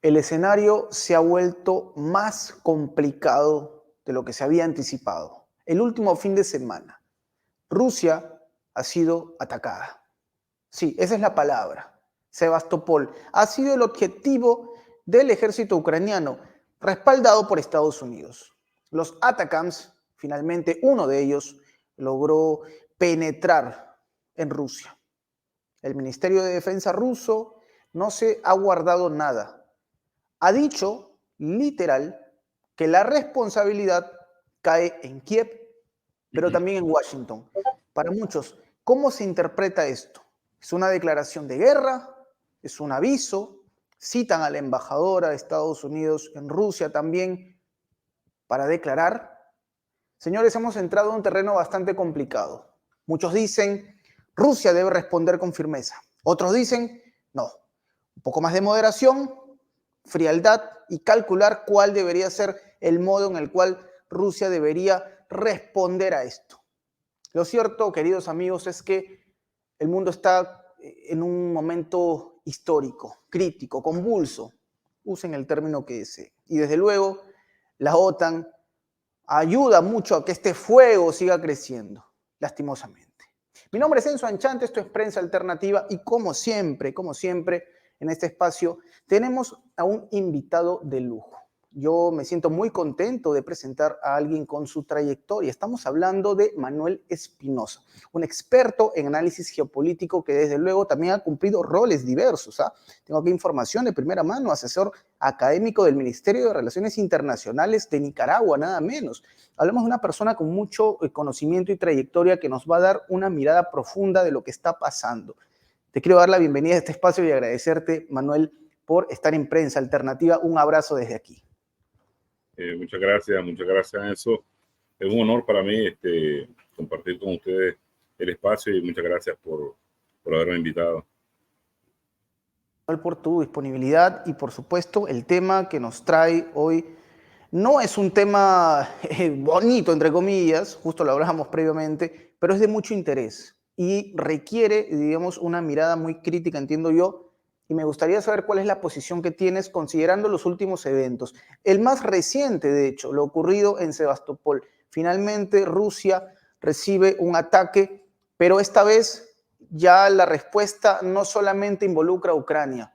El escenario se ha vuelto más complicado de lo que se había anticipado. El último fin de semana, Rusia ha sido atacada. Sí, esa es la palabra. Sebastopol ha sido el objetivo del ejército ucraniano, respaldado por Estados Unidos. Los Atacams, finalmente uno de ellos, logró penetrar en Rusia. El Ministerio de Defensa ruso no se ha guardado nada. Ha dicho, literal, que la responsabilidad cae en Kiev, pero también en Washington. Para muchos, ¿cómo se interpreta esto? ¿Es una declaración de guerra? ¿Es un aviso? Citan a la embajadora de Estados Unidos en Rusia también para declarar. Señores, hemos entrado en un terreno bastante complicado. Muchos dicen, Rusia debe responder con firmeza. Otros dicen, no, un poco más de moderación, frialdad y calcular cuál debería ser el modo en el cual Rusia debería responder a esto. Lo cierto, queridos amigos, es que el mundo está en un momento histórico, crítico, convulso. Usen el término que desee. Y desde luego, la OTAN ayuda mucho a que este fuego siga creciendo, lastimosamente. Mi nombre es Enzo Anchante, esto es Prensa Alternativa y como siempre, en este espacio tenemos a un invitado de lujo. Yo me siento muy contento de presentar a alguien con su trayectoria. Estamos hablando de Manuel Espinosa, un experto en análisis geopolítico que desde luego también ha cumplido roles diversos. Tengo aquí información de primera mano, asesor académico del Ministerio de Relaciones Internacionales de Nicaragua, nada menos. Hablamos de una persona con mucho conocimiento y trayectoria que nos va a dar una mirada profunda de lo que está pasando. Te quiero dar la bienvenida a este espacio y agradecerte, Manuel, por estar en Prensa Alternativa. Un abrazo desde aquí. Muchas gracias, Enzo. Es un honor para mí compartir con ustedes el espacio y muchas gracias por haberme invitado. Por tu disponibilidad y por supuesto el tema que nos trae hoy no es un tema bonito, entre comillas, justo lo hablábamos previamente, pero es de mucho interés y requiere, digamos, una mirada muy crítica, entiendo yo, y me gustaría saber cuál es la posición que tienes considerando los últimos eventos. El más reciente, de hecho, lo ocurrido en Sebastopol. Finalmente Rusia recibe un ataque, pero esta vez ya la respuesta no solamente involucra a Ucrania.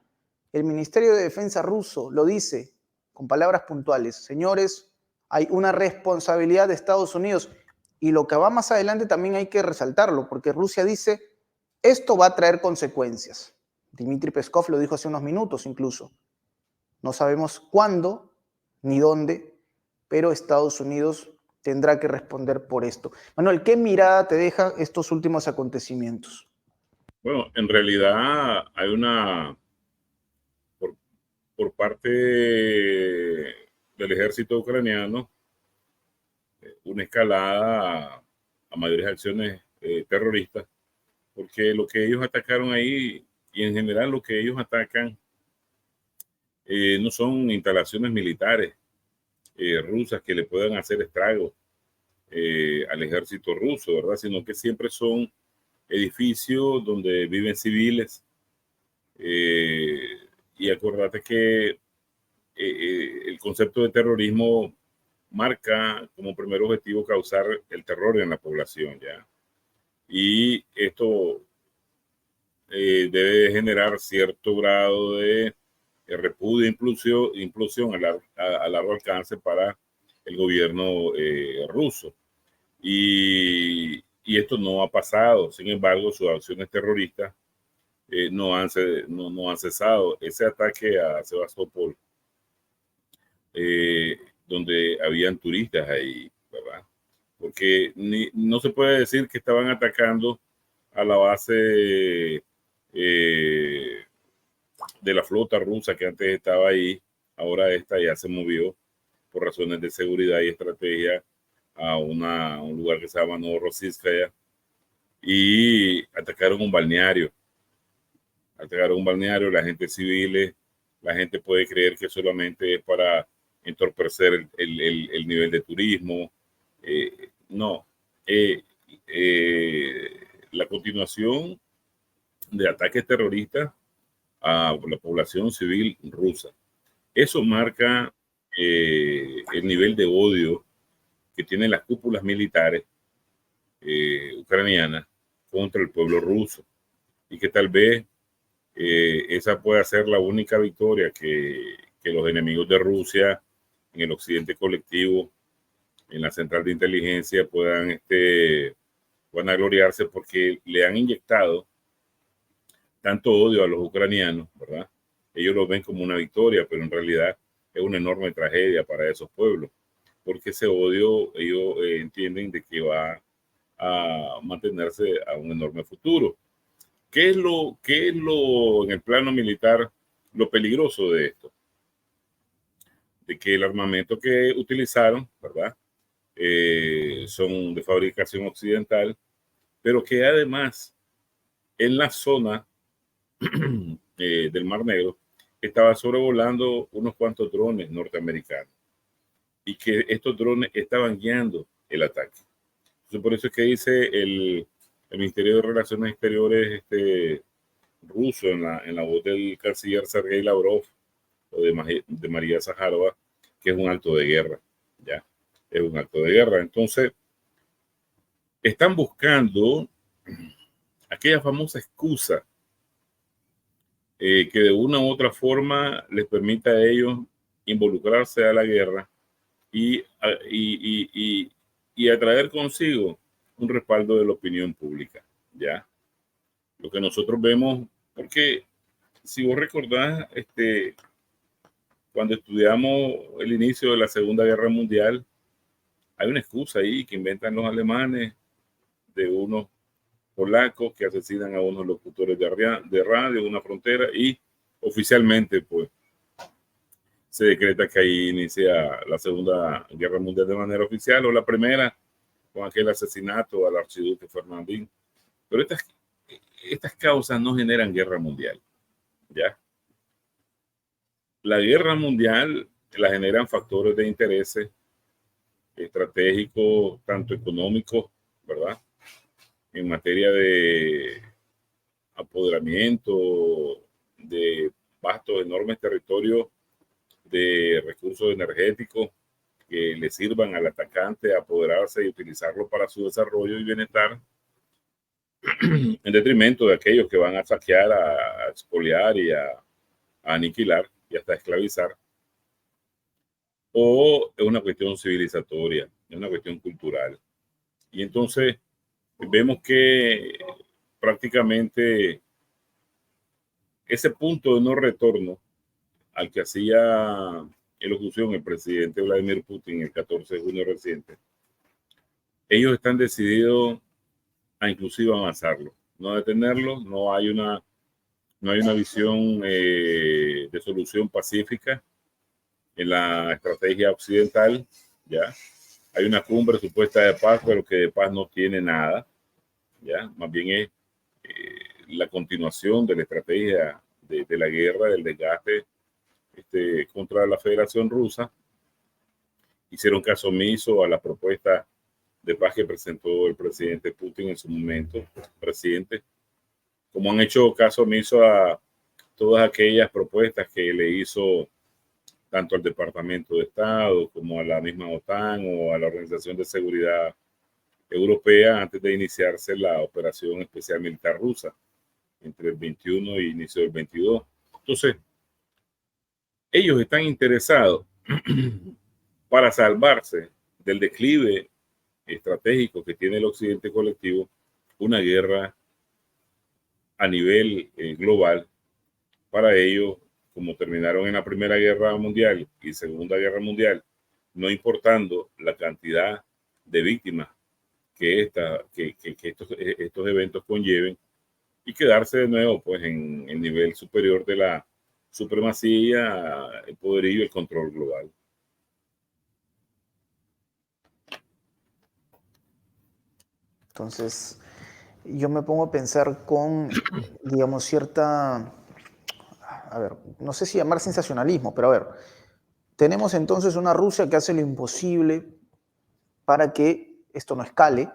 El Ministerio de Defensa ruso lo dice con palabras puntuales. Señores, hay una responsabilidad de Estados Unidos y lo que va más adelante también hay que resaltarlo, porque Rusia dice, esto va a traer consecuencias. Dmitry Peskov lo dijo hace unos minutos incluso. No sabemos cuándo ni dónde, pero Estados Unidos tendrá que responder por esto. Manuel, ¿qué mirada te deja estos últimos acontecimientos? Bueno, en realidad hay por parte del ejército ucraniano, una escalada a mayores acciones terroristas, porque lo que ellos atacaron ahí, y en general lo que ellos atacan, no son instalaciones militares rusas que le puedan hacer estragos al ejército ruso, ¿verdad? Sino que siempre son edificios donde viven civiles. Y acordate que el concepto de terrorismo marca como primer objetivo causar el terror en la población, ¿ya? Y esto debe generar cierto grado de repudio e inclusión a largo alcance para el gobierno ruso. Y esto no ha pasado. Sin embargo, sus acciones terroristas no han cesado. Ese ataque a Sebastopol, donde habían turistas ahí, ¿verdad? Porque no se puede decir que estaban atacando a la base de la flota rusa que antes estaba ahí. Ahora esta ya se movió por razones de seguridad y estrategia a un lugar que se llama Novorossiyskaya y atacaron un balneario. La gente civil, la gente puede creer que solamente es para entorpecer el nivel de turismo. No. La continuación de ataques terroristas a la población civil rusa. Eso marca el nivel de odio que tienen las cúpulas militares ucranianas contra el pueblo ruso, y que tal vez esa pueda ser la única victoria que los enemigos de Rusia en el occidente colectivo, en la central de inteligencia, puedan gloriarse, porque le han inyectado tanto odio a los ucranianos, ¿verdad? Ellos lo ven como una victoria, pero en realidad es una enorme tragedia para esos pueblos, porque ese odio ellos entienden de que va a mantenerse a un enorme futuro. ¿Qué es lo en el plano militar lo peligroso de esto? De que el armamento que utilizaron, ¿verdad? Son de fabricación occidental, pero que además en la zona del Mar Negro estaba sobrevolando unos cuantos drones norteamericanos, y que estos drones estaban guiando el ataque. Entonces, por eso es que dice el Ministerio de Relaciones Exteriores ruso, en la voz del canciller Sergei Lavrov, o de María Zaharova, que es un acto de guerra, ¿ya? Es un acto de guerra. Entonces, están buscando aquella famosa excusa que de una u otra forma les permita a ellos involucrarse a la guerra y atraer consigo un respaldo de la opinión pública, ¿ya? Lo que nosotros vemos, porque si vos recordás, cuando estudiamos el inicio de la Segunda Guerra Mundial, hay una excusa ahí que inventan los alemanes de unos polacos que asesinan a unos locutores de radio en una frontera, y oficialmente pues se decreta que ahí inicia la Segunda Guerra Mundial de manera oficial, o la primera con aquel asesinato al archiduque Fernandín. Pero estas causas no generan guerra mundial, ¿ya? La guerra mundial la generan factores de intereses estratégicos, tanto económicos, ¿verdad? En materia de apoderamiento de vastos, enormes territorios de recursos energéticos que le sirvan al atacante a apoderarse y utilizarlo para su desarrollo y bienestar, en detrimento de aquellos que van a saquear, a expoliar y a aniquilar y hasta esclavizar. O es una cuestión civilizatoria, es una cuestión cultural. Y entonces vemos que prácticamente ese punto de no retorno al que hacía elocución el presidente Vladimir Putin el 14 de junio reciente, ellos están decididos a inclusive avanzarlo, no a detenerlo. No hay una visión de solución pacífica en la estrategia occidental, ¿ya? Hay una cumbre supuesta de paz, pero que de paz no tiene nada, ¿ya? Más bien es la continuación de la estrategia de la guerra, del desgaste contra la Federación Rusa. Hicieron caso omiso a la propuesta de paz que presentó el presidente Putin en su momento, presidente, como han hecho caso omiso a todas aquellas propuestas que le hizo tanto al Departamento de Estado como a la misma OTAN o a la Organización de Seguridad Europea antes de iniciarse la operación especial militar rusa entre el 21 y inicio del 22. Entonces, ellos están interesados para salvarse del declive estratégico que tiene el occidente colectivo, una guerra a nivel global. Para ellos, como terminaron en la Primera Guerra Mundial y Segunda Guerra Mundial, no importando la cantidad de víctimas que estos eventos conlleven, y quedarse de nuevo pues en el nivel superior de la supremacía, el poderío y el control global. Entonces, yo me pongo a pensar con, digamos, cierta, a ver, no sé si llamar sensacionalismo, pero a ver, tenemos entonces una Rusia que hace lo imposible para que esto no escale,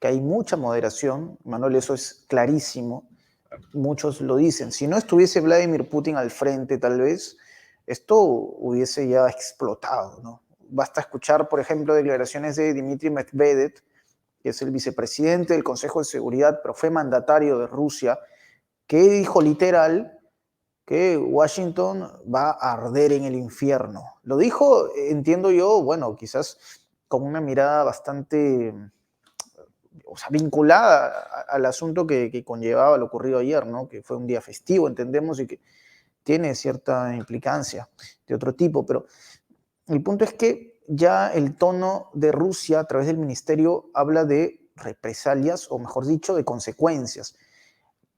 que hay mucha moderación. Manuel, eso es clarísimo. Muchos lo dicen. Si no estuviese Vladimir Putin al frente, tal vez, esto hubiese ya explotado, ¿no? Basta escuchar, por ejemplo, declaraciones de Dmitry Medvedev, que es el vicepresidente del Consejo de Seguridad, pero fue mandatario de Rusia, que dijo literal que Washington va a arder en el infierno. Lo dijo, entiendo yo, bueno, quizás con una mirada bastante, o sea, vinculada al asunto que conllevaba lo ocurrido ayer, ¿no? Que fue un día festivo, entendemos, y que tiene cierta implicancia de otro tipo, pero el punto es que ya el tono de Rusia a través del ministerio habla de represalias, o mejor dicho, de consecuencias.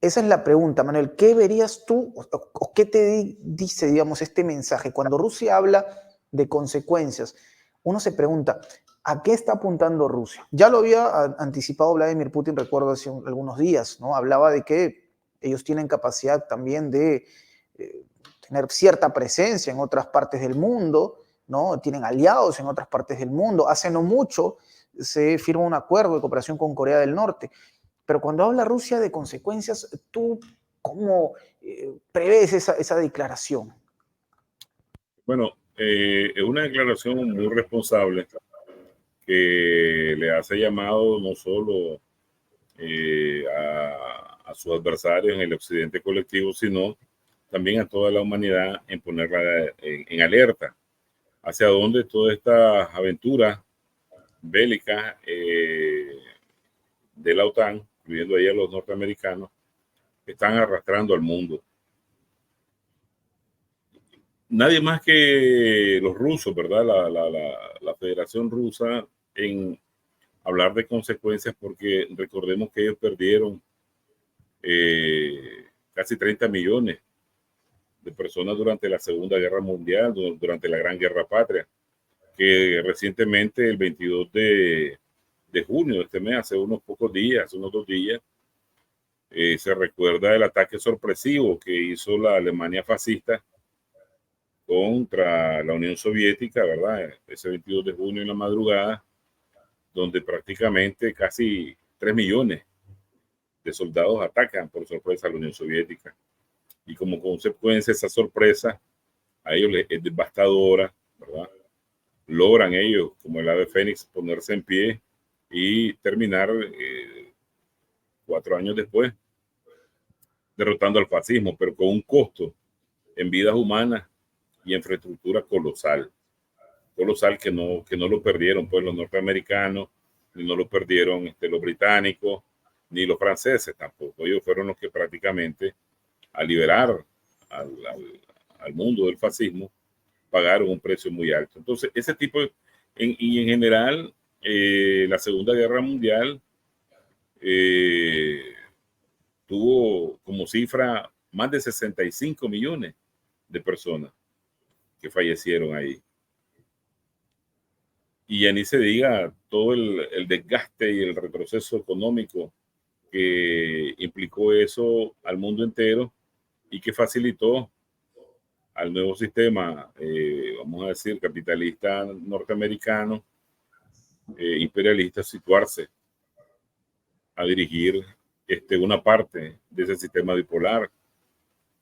Esa es la pregunta, Manuel. ¿Qué verías tú o qué te dice, digamos, este mensaje? Cuando Rusia habla de consecuencias, uno se pregunta, ¿a qué está apuntando Rusia? Ya lo había anticipado Vladimir Putin, recuerdo hace algunos días, ¿no? Hablaba de que ellos tienen capacidad también de tener cierta presencia en otras partes del mundo, ¿no? Tienen aliados en otras partes del mundo. Hace no mucho se firma un acuerdo de cooperación con Corea del Norte. Pero cuando habla Rusia de consecuencias, ¿tú cómo prevés esa declaración? Bueno, es una declaración muy responsable que le hace llamado no solo a sus adversarios en el occidente colectivo, sino también a toda la humanidad en ponerla en alerta hacia dónde todas estas aventuras bélicas de la OTAN, incluyendo ahí a los norteamericanos, están arrastrando al mundo. Nadie más que los rusos, ¿verdad? La Federación Rusa en hablar de consecuencias, porque recordemos que ellos perdieron casi 30 millones de personas durante la Segunda Guerra Mundial, durante la Gran Guerra Patria, que recientemente, el 22 de junio de este mes, hace unos pocos días, unos 2 días, se recuerda el ataque sorpresivo que hizo la Alemania fascista contra la Unión Soviética, ¿verdad? Ese 22 de junio en la madrugada, donde prácticamente casi 3 millones de soldados atacan por sorpresa a la Unión Soviética. Y como consecuencia esa sorpresa, a ellos les es devastadora, ¿verdad? Logran ellos, como el ave fénix, ponerse en pie y terminar 4 años después derrotando al fascismo, pero con un costo en vidas humanas y infraestructura colosal. Colosal que no lo perdieron pues los norteamericanos, ni no lo perdieron los británicos, ni los franceses tampoco. Ellos fueron los que prácticamente, al liberar al mundo del fascismo, pagaron un precio muy alto. Entonces, ese tipo y en general, la Segunda Guerra Mundial eh, tuvo como cifra más de 65 millones de personas que fallecieron ahí. Y ya ni se diga todo el desgaste y el retroceso económico que implicó eso al mundo entero y que facilitó al nuevo sistema, vamos a decir, capitalista norteamericano, imperialista, situarse a dirigir una parte de ese sistema bipolar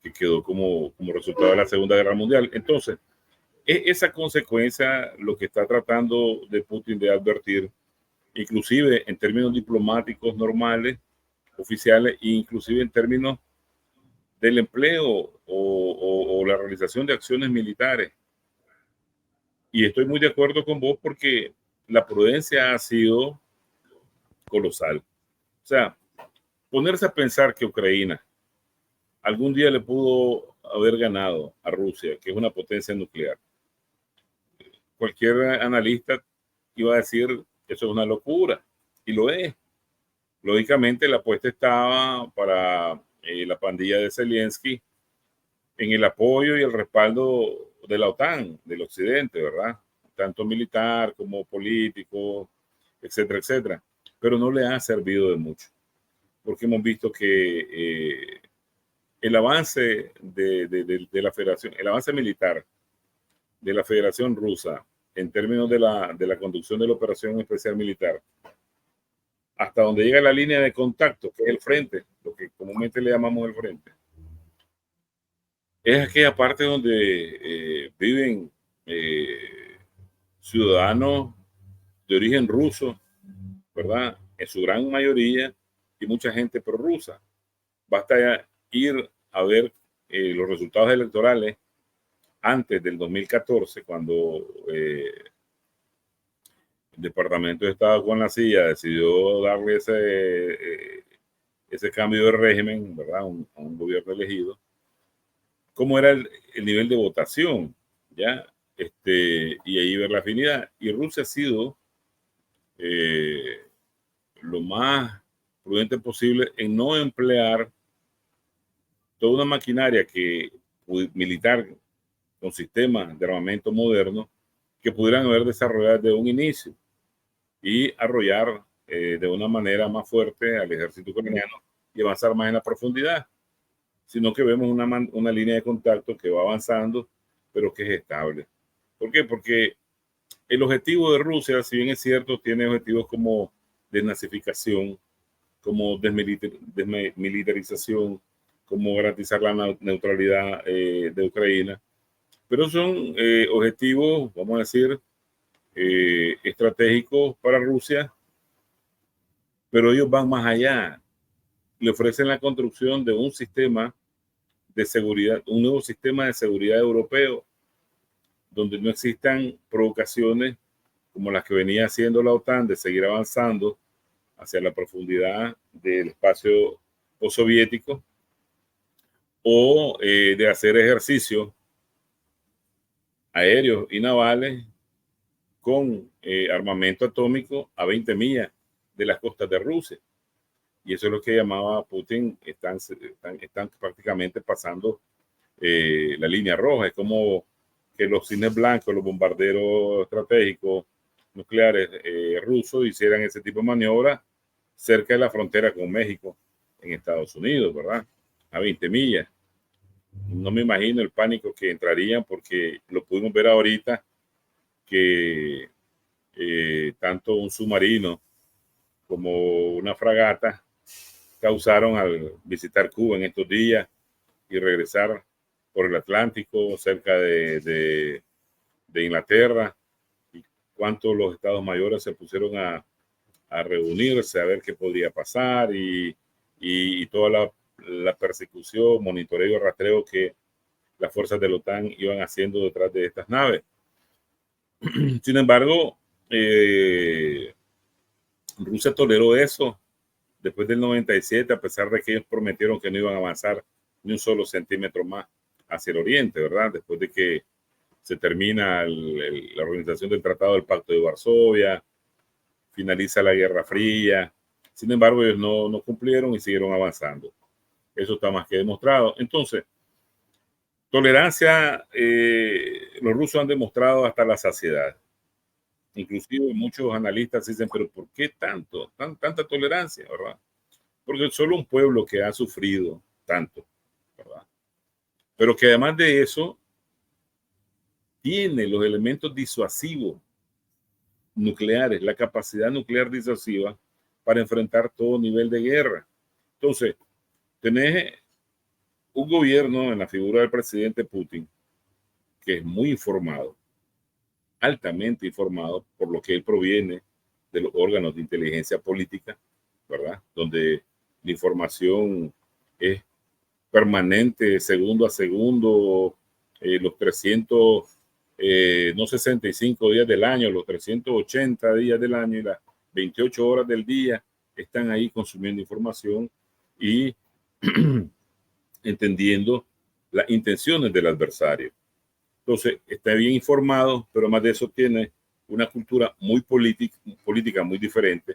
que quedó como resultado de la Segunda Guerra Mundial. Entonces, es esa consecuencia lo que está tratando de Putin de advertir, inclusive en términos diplomáticos normales, oficiales, e inclusive en términos del empleo o la realización de acciones militares. Y estoy muy de acuerdo con vos porque la prudencia ha sido colosal. O sea, ponerse a pensar que Ucrania algún día le pudo haber ganado a Rusia, que es una potencia nuclear. Cualquier analista iba a decir que eso es una locura, y lo es. Lógicamente, la apuesta estaba para la pandilla de Zelensky en el apoyo y el respaldo de la OTAN, del occidente, ¿verdad? Tanto militar como político, etcétera, etcétera. Pero no le ha servido de mucho, porque hemos visto que el avance de la federación, el avance militar de la Federación Rusa en términos de la conducción de la operación especial militar, hasta donde llega la línea de contacto, que es el frente, lo que comúnmente le llamamos el frente, es aquella parte donde viven ciudadanos de origen ruso, ¿verdad? En su gran mayoría, y mucha gente prorrusa. Basta ir a ver los resultados electorales antes del 2014, cuando el Departamento de Estado con la CIA decidió darle ese cambio de régimen, ¿verdad? A un gobierno elegido. ¿Cómo era el nivel de votación? ¿Ya? Y ahí ver la afinidad. Y Rusia ha sido eh, lo más prudente posible en no emplear toda una maquinaria militar con sistemas de armamento moderno que pudieran haber desarrollado desde un inicio y arrollar de una manera más fuerte al ejército ucraniano y avanzar más en la profundidad, sino que vemos una línea de contacto que va avanzando, pero que es estable. ¿Por qué? Porque el objetivo de Rusia, si bien es cierto, tiene objetivos como desnazificación, como desmilitarización, como garantizar la neutralidad de Ucrania, pero son objetivos, vamos a decir, estratégicos para Rusia, pero ellos van más allá. Le ofrecen la construcción de un sistema de seguridad, un nuevo sistema de seguridad europeo, donde no existan provocaciones como las que venía haciendo la OTAN de seguir avanzando hacia la profundidad del espacio postsoviético o de hacer ejercicios aéreos y navales con armamento atómico a 20 millas de las costas de Rusia. Y eso es lo que llamaba Putin, están prácticamente pasando la línea roja. Es como que los cines blancos, los bombarderos estratégicos nucleares rusos hicieran ese tipo de maniobras cerca de la frontera con México en Estados Unidos, ¿verdad? A 20 millas. No me imagino el pánico que entrarían porque lo pudimos ver ahorita que tanto un submarino como una fragata causaron al visitar Cuba en estos días y regresar por el Atlántico cerca de Inglaterra, y cuánto los estados mayores se pusieron a reunirse a ver qué podría pasar y toda la persecución, monitoreo y rastreo que las fuerzas de la OTAN iban haciendo detrás de estas naves. Sin embargo, Rusia toleró eso después del 97, a pesar de que ellos prometieron que no iban a avanzar ni un solo centímetro más hacia el oriente, ¿verdad? Después de que se termina la organización del Tratado del Pacto de Varsovia, finaliza la Guerra Fría. Sin embargo, ellos no cumplieron y siguieron avanzando. Eso está más que demostrado. Entonces, tolerancia, los rusos han demostrado hasta la saciedad. Inclusive muchos analistas dicen, pero ¿por qué tanta tolerancia, verdad? Porque solo un pueblo que ha sufrido tanto, ¿verdad? Pero que además de eso tiene los elementos disuasivos nucleares, la capacidad nuclear disuasiva para enfrentar todo nivel de guerra. Entonces, tenés un gobierno en la figura del presidente Putin que es muy informado, altamente informado, por lo que él proviene de los órganos de inteligencia política, ¿verdad? Donde la información es permanente, segundo a segundo, los 300, no 65 días del año, los 380 días del año y las 28 horas del día están ahí consumiendo información y entendiendo las intenciones del adversario. Entonces, está bien informado, pero más de eso tiene una cultura muy política muy diferente.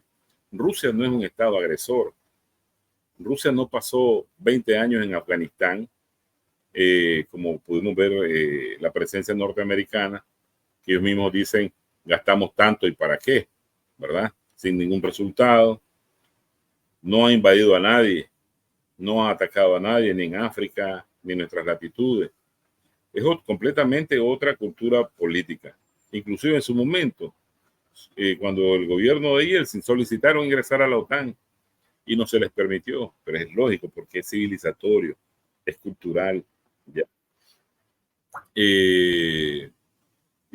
Rusia no es un estado agresor. Rusia no pasó 20 años en Afganistán, como pudimos ver la presencia norteamericana, que ellos mismos dicen, gastamos tanto y para qué, ¿verdad? Sin ningún resultado. No ha invadido a nadie, no ha atacado a nadie, ni en África, ni en nuestras latitudes. Es completamente otra cultura política. Inclusive en su momento, cuando el gobierno de Yeltsin solicitaron ingresar a la OTAN y no se les permitió, pero es lógico porque es civilizatorio, es cultural. ¿Ya? Y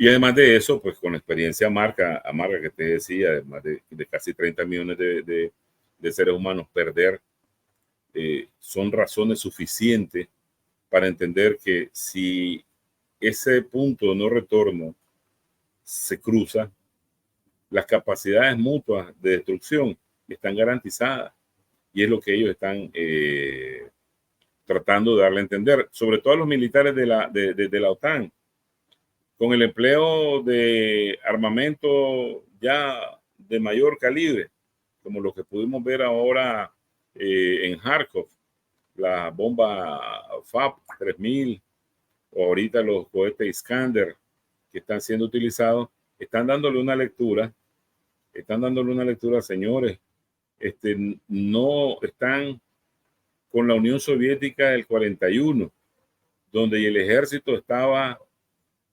además de eso, pues con la experiencia amarga que te decía, además de casi 30 millones de seres humanos perder, son razones suficientes para entender que si ese punto de no retorno se cruza, las capacidades mutuas de destrucción están garantizadas. Y es lo que ellos están tratando de darle a entender, sobre todo a los militares de la OTAN, con el empleo de armamento ya de mayor calibre, como lo que pudimos ver ahora en Kharkov, la bomba FAB-3000, o ahorita los cohetes Iskander que están siendo utilizados, están dándole una lectura, señores, no están con la Unión Soviética del 41, donde el ejército estaba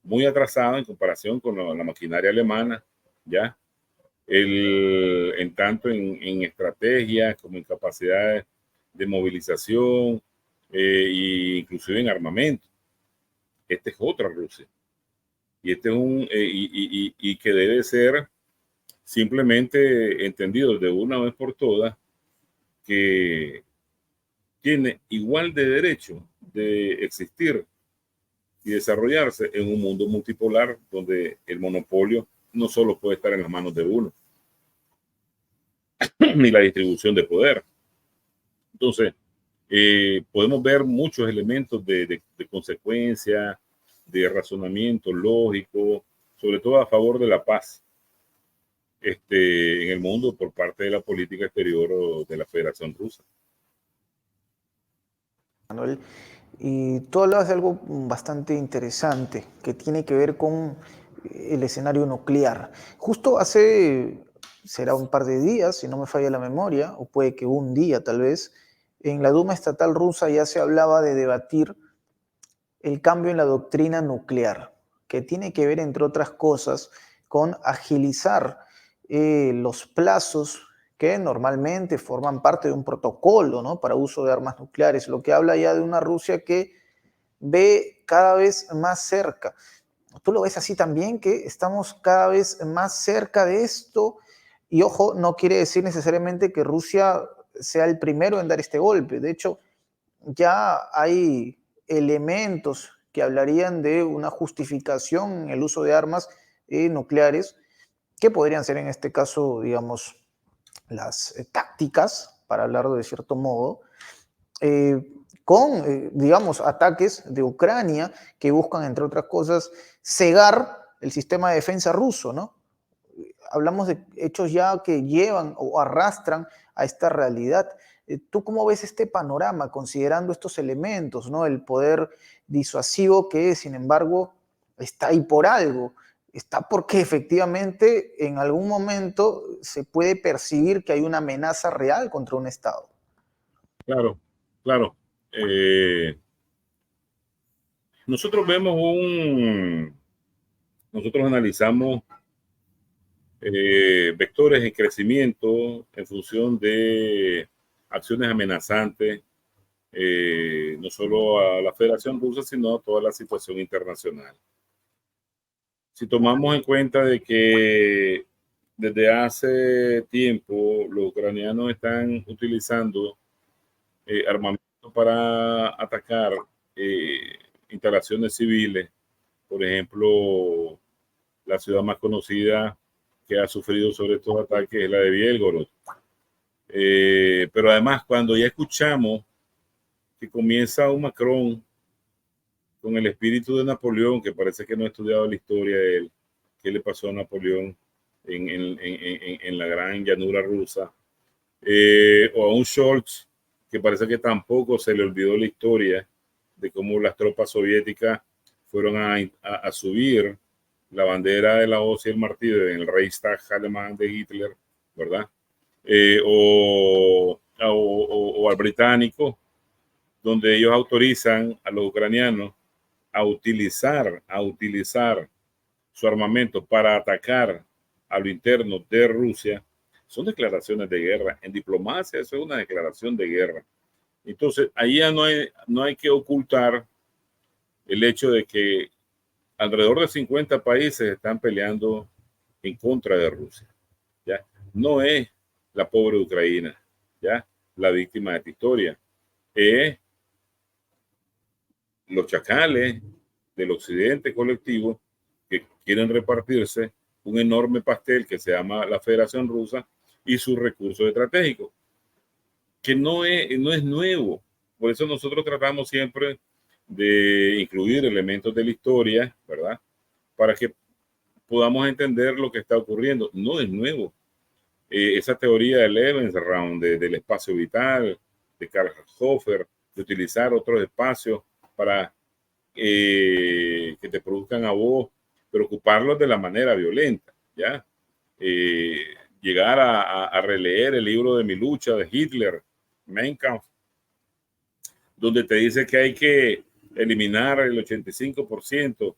muy atrasado en comparación con la maquinaria alemana, ya, en tanto en estrategias como en capacidades de movilización e inclusive en armamento. Esta es otra Rusia. Y este es y que debe ser simplemente entendido de una vez por todas que tiene igual de derecho de existir y desarrollarse en un mundo multipolar donde el monopolio no solo puede estar en las manos de uno, ni la distribución de poder. Entonces, podemos ver muchos elementos de consecuencia, de razonamiento lógico, sobre todo a favor de la paz en el mundo por parte de la política exterior de la Federación Rusa. Manuel, y tú hablabas de algo bastante interesante que tiene que ver con el escenario nuclear. Justo será un par de días, si no me falla la memoria, o puede que un día tal vez, en la Duma Estatal rusa ya se hablaba de debatir el cambio en la doctrina nuclear, que tiene que ver, entre otras cosas, con agilizar los plazos que normalmente forman parte de un protocolo, ¿no?, para uso de armas nucleares, lo que habla ya de una Rusia que ve cada vez más cerca. ¿Tú lo ves así también, que estamos cada vez más cerca de esto? Y ojo, no quiere decir necesariamente que Rusia sea el primero en dar este golpe. De hecho, ya hay elementos que hablarían de una justificación en el uso de armas nucleares, que podrían ser en este caso, digamos, las tácticas, para hablarlo de cierto modo, digamos, ataques de Ucrania que buscan, entre otras cosas, cegar el sistema de defensa ruso, ¿no? Hablamos de hechos ya que llevan o arrastran a esta realidad. ¿Tú cómo ves este panorama, considerando estos elementos, ¿no? El poder disuasivo que, sin embargo, está ahí por algo. Está porque efectivamente en algún momento se puede percibir que hay una amenaza real contra un Estado. Claro, claro. Nosotros nosotros analizamos vectores de crecimiento en función de acciones amenazantes, no solo a la Federación Rusa, sino a toda la situación internacional. Si tomamos en cuenta de que desde hace tiempo los ucranianos están utilizando armamento para atacar instalaciones civiles, por ejemplo, la ciudad más conocida que ha sufrido sobre estos ataques es la de Bielgorod. Pero además, cuando ya escuchamos que comienza un Macron con el espíritu de Napoleón, que parece que no ha estudiado la historia de él, qué le pasó a Napoleón en la gran llanura rusa, o a un Scholz, que parece que tampoco se le olvidó la historia de cómo las tropas soviéticas fueron a subir la bandera de la hoz y el martillo en el Reichstag alemán de Hitler, ¿verdad? O al británico, donde ellos autorizan a los ucranianos a utilizar su armamento para atacar a lo interno de Rusia. Son declaraciones de guerra. En diplomacia eso es una declaración de guerra. Entonces, ahí ya no hay que ocultar el hecho de que alrededor de 50 países están peleando en contra de Rusia. ¿Ya? No es la pobre Ucrania, ¿ya? La víctima de esta historia. Es los chacales del occidente colectivo que quieren repartirse un enorme pastel que se llama la Federación Rusa y sus recursos estratégicos, que no es nuevo. Por eso nosotros tratamos siempre de incluir elementos de la historia, ¿verdad? Para que podamos entender lo que está ocurriendo. No es nuevo. Esa teoría de Lebensraum, del espacio vital, de Karl Hofer, de utilizar otros espacios para que te produzcan a vos, pero ocuparlos de la manera violenta, ¿ya? Llegar a releer el libro de Mi lucha de Hitler, Mein Kampf, donde te dice que hay que eliminar el 85%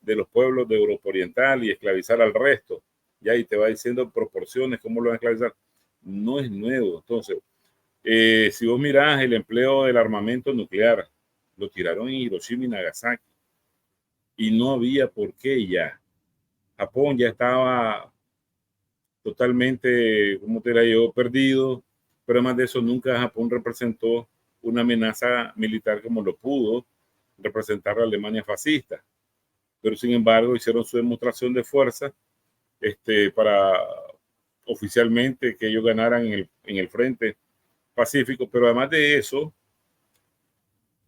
de los pueblos de Europa Oriental y esclavizar al resto, ya, y te va diciendo proporciones, cómo lo van a esclavizar. No es nuevo. Entonces, si vos mirás el empleo del armamento nuclear, lo tiraron en Hiroshima y Nagasaki y no había por qué ya. Japón ya estaba totalmente, como te la yo, perdido, pero además de eso nunca Japón representó una amenaza militar como lo pudo representar la Alemania fascista. Pero sin embargo hicieron su demostración de fuerza para oficialmente que ellos ganaran en el frente pacífico, pero además de eso,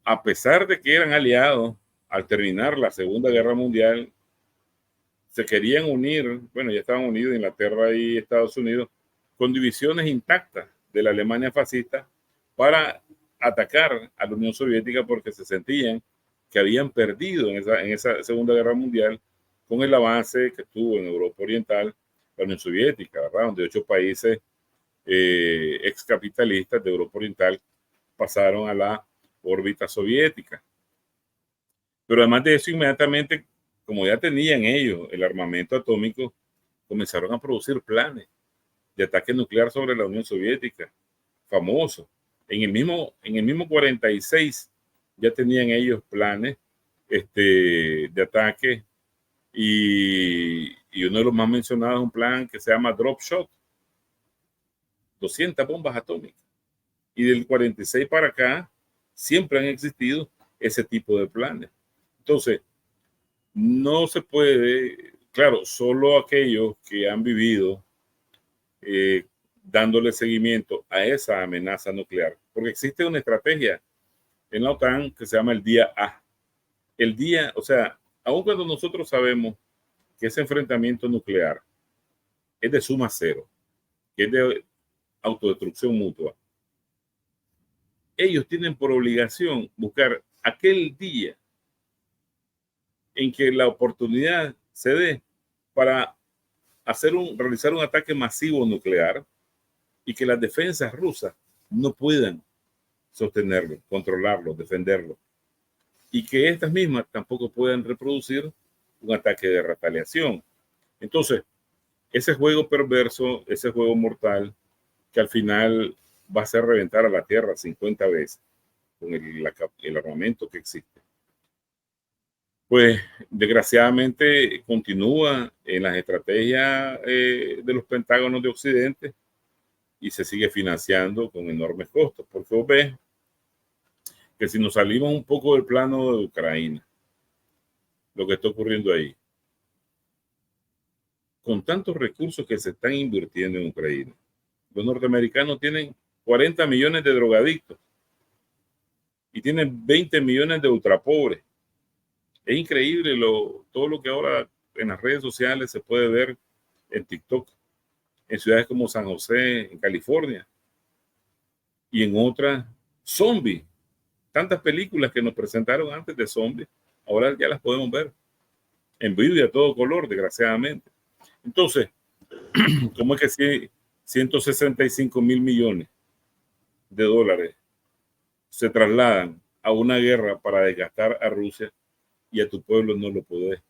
a pesar de que eran aliados, al terminar la Segunda Guerra Mundial, se querían unir, bueno, ya estaban unidos Inglaterra y Estados Unidos, con divisiones intactas de la Alemania fascista para atacar a la Unión Soviética porque se sentían que habían perdido en esa Segunda Guerra Mundial con el avance que tuvo en Europa Oriental la Unión Soviética, ¿verdad? Donde 8 países excapitalistas de Europa Oriental pasaron a la órbita soviética. Pero además de eso, inmediatamente, como ya tenían ellos el armamento atómico, comenzaron a producir planes de ataque nuclear sobre la Unión Soviética, famoso. En el mismo 46 ya tenían ellos planes de ataque y uno de los más mencionados es un plan que se llama Drop Shot, 200 bombas atómicas. Y del 46 para acá siempre han existido ese tipo de planes. Entonces, no se puede, claro, solo aquellos que han vivido dándole seguimiento a esa amenaza nuclear, porque existe una estrategia en la OTAN que se llama el día A. El día, o sea, aun cuando nosotros sabemos que ese enfrentamiento nuclear es de suma cero, que es de autodestrucción mutua, ellos tienen por obligación buscar aquel día en que la oportunidad se dé para realizar un ataque masivo nuclear y que las defensas rusas no puedan sostenerlo, controlarlo, defenderlo. Y que estas mismas tampoco puedan reproducir un ataque de retaliación. Entonces, ese juego perverso, ese juego mortal, que al final va a hacer reventar a la Tierra 50 veces con el armamento que existe, pues desgraciadamente continúa en las estrategias de los pentágonos de Occidente y se sigue financiando con enormes costos, porque vos ves que si nos salimos un poco del plano de Ucrania, lo que está ocurriendo ahí, con tantos recursos que se están invirtiendo en Ucrania, los norteamericanos tienen 40 millones de drogadictos y tienen 20 millones de ultrapobres. Es increíble todo lo que ahora en las redes sociales se puede ver en TikTok, en ciudades como San José, en California, y en otras, zombies. Tantas películas que nos presentaron antes de zombies, ahora ya las podemos ver en vivo y a todo color, desgraciadamente. Entonces, ¿cómo es que si 165 mil millones de dólares se trasladan a una guerra para desgastar a Rusia y a tu pueblo no lo podés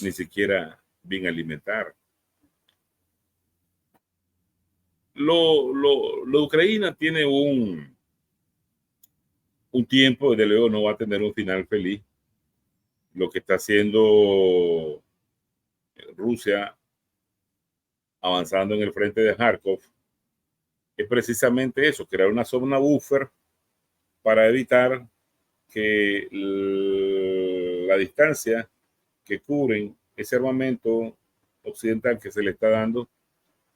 ni siquiera bien alimentar? Lo de Ucrania tiene un tiempo, desde luego no va a tener un final feliz, lo que está haciendo Rusia avanzando en el frente de Kharkov es precisamente eso, crear una zona buffer para evitar que la distancia que cubren ese armamento occidental que se le está dando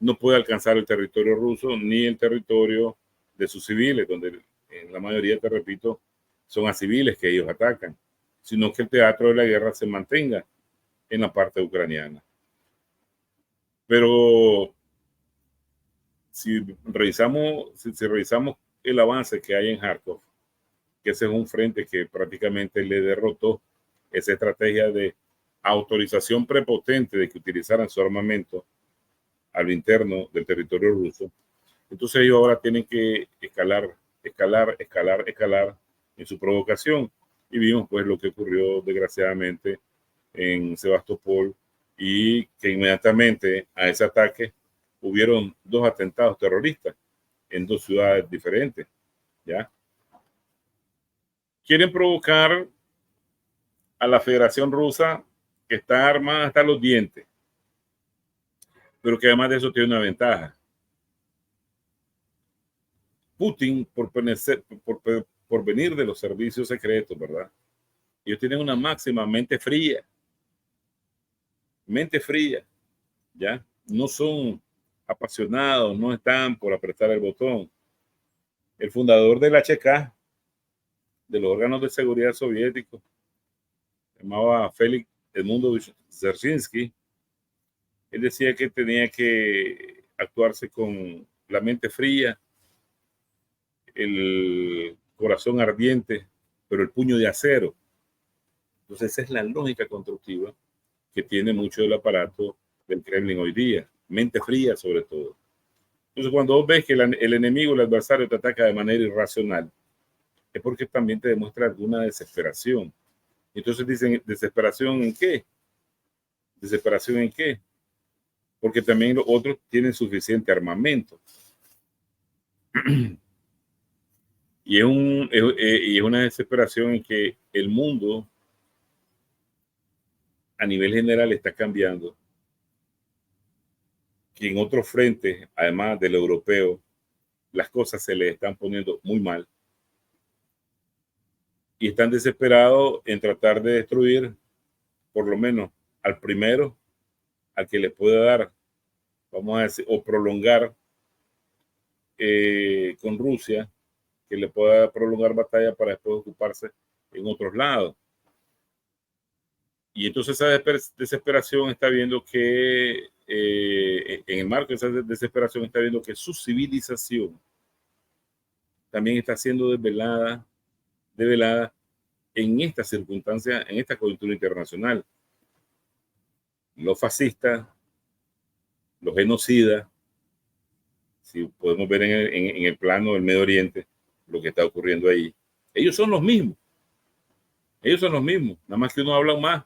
no puede alcanzar el territorio ruso ni el territorio de sus civiles, donde en la mayoría, te repito, son a civiles que ellos atacan, sino que el teatro de la guerra se mantenga en la parte ucraniana. Pero si revisamos el avance que hay en Kharkov, que ese es un frente que prácticamente le derrotó esa estrategia de autorización prepotente de que utilizaran su armamento a lo interno del territorio ruso. Entonces ellos ahora tienen que escalar en su provocación. Y vimos pues lo que ocurrió desgraciadamente en Sebastopol, y que inmediatamente a ese ataque hubieron 2 atentados terroristas en 2 ciudades diferentes, ¿ya? Quieren provocar a la Federación Rusa, que está armada hasta los dientes, pero que además de eso tiene una ventaja. Putin, por venir de los servicios secretos, ¿verdad? Ellos tienen una máxima mente fría, ¿ya? No son apasionados, no están por apretar el botón. El fundador del HK, de los órganos de seguridad soviéticos, se llamaba Félix Edmundo Dzerzhinsky. Él decía que tenía que actuarse con la mente fría, el corazón ardiente, pero el puño de acero. Entonces esa es la lógica constructiva que tiene mucho del aparato del Kremlin hoy día, mente fría sobre todo. Entonces cuando vos ves que el enemigo, el adversario te ataca de manera irracional, es porque también te demuestra alguna desesperación. Entonces dicen, ¿desesperación en qué? ¿Desesperación en qué? Porque también los otros tienen suficiente armamento. Y es una desesperación en que el mundo a nivel general está cambiando, que en otros frentes, además del europeo, las cosas se les están poniendo muy mal y están desesperados en tratar de destruir por lo menos al primero, al que les pueda dar, vamos a decir, o prolongar con Rusia, que le pueda prolongar batalla para después ocuparse en otros lados. Y entonces esa desesperación está viendo que, en el marco de esa desesperación, está viendo que su civilización también está siendo develada en esta circunstancia, en esta coyuntura internacional. Los fascistas, los genocidas, si podemos ver en el plano del Medio Oriente lo que está ocurriendo ahí, ellos son los mismos, nada más que uno habla más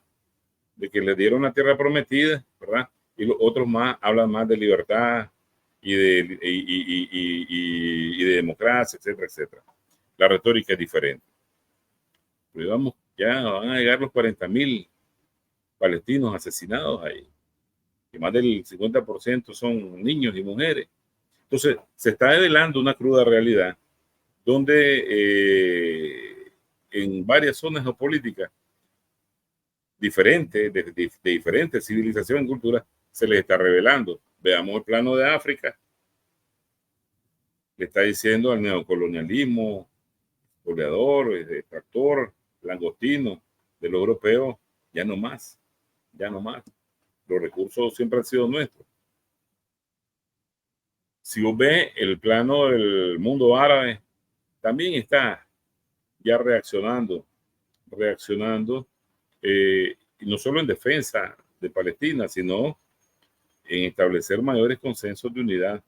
de que les dieron la tierra prometida, ¿verdad? Y los otros más hablan más de libertad y de democracia, etcétera, etcétera. La retórica es diferente. Pero vamos, ya van a llegar los 40.000 palestinos asesinados ahí, y más del 50% son niños y mujeres. Entonces, se está develando una cruda realidad donde en varias zonas geopolíticas diferentes, de diferentes civilizaciones y culturas, se les está revelando. Veamos el plano de África. Le está diciendo al neocolonialismo, goleador, extractor, langostino de los europeos, ya no más. Los recursos siempre han sido nuestros. Si vos ves el plano del mundo árabe, también está ya reaccionando, y no solo en defensa de Palestina, sino en establecer mayores consensos de unidad